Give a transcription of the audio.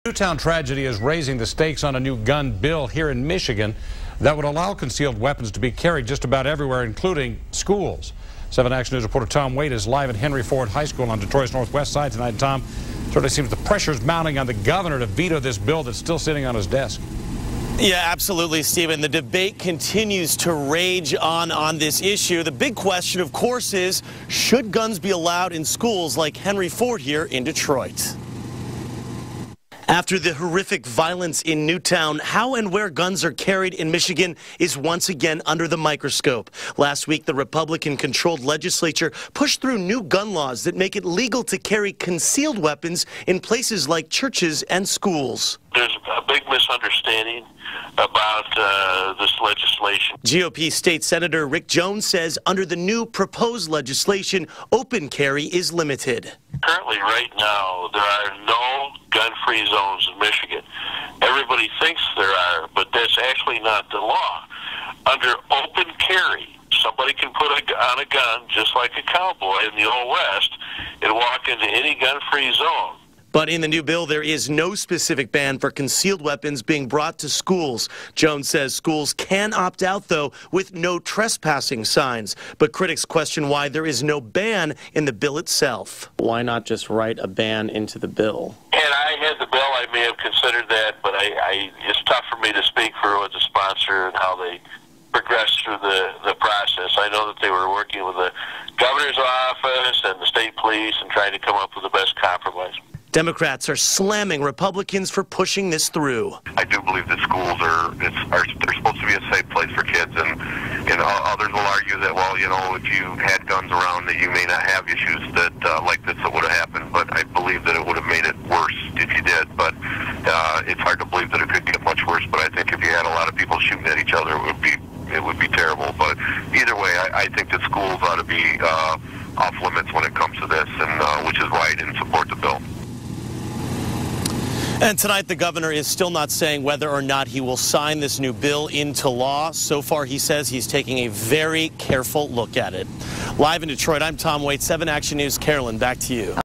Newtown tragedy is raising the stakes on a new gun bill here in Michigan that would allow concealed weapons to be carried just about everywhere, including schools. 7 Action News reporter Tom Waite is live at Henry Ford High School on Detroit's northwest side tonight. Tom, certainly seems the pressure's mounting on the governor to veto this bill that's still sitting on his desk. Yeah, absolutely, Stephen. The debate continues to rage on this issue. The big question, of course, is should guns be allowed in schools like Henry Ford here in Detroit? After the horrific violence in Newtown, how and where guns are carried in Michigan is once again under the microscope. Last week, the Republican-controlled legislature pushed through new gun laws that make it legal to carry concealed weapons in places like churches and schools. There's a big misunderstanding about this legislation. GOP State Senator Rick Jones says under the new proposed legislation, open carry is limited. Currently, right now, there are no gun-free zones in Michigan. Everybody thinks there are, but that's actually not the law. Under open carry, somebody can put on a gun just like a cowboy in the Old West and walk into any gun-free zone. But in the new bill, there is no specific ban for concealed weapons being brought to schools. Jones says schools can opt out, though, with no trespassing signs. But critics question why there is no ban in the bill itself. Why not just write a ban into the bill? And I had the bill, I may have considered that, but it's tough for me to speak for the sponsor and how they progressed through the process. I know that they were working with the governor's office and the state police and trying to come up with the best compromise. Democrats are slamming Republicans for pushing this through. I do believe that schools they're supposed to be a safe place for kids, and others will argue that, well, if you had guns around that you may not have issues that like this that would have happened, but I believe that it would have made it worse if you did. But it's hard to believe that it could get much worse, but I think if you had a lot of people shooting at each other, it would be terrible. But either way, I think that schools ought to be off limits when it comes to this, and which is why I didn't support the bill. And tonight, the governor is still not saying whether or not he will sign this new bill into law. So far, he says he's taking a very careful look at it. Live in Detroit, I'm Tom Waite, 7 Action News. Carolyn, back to you.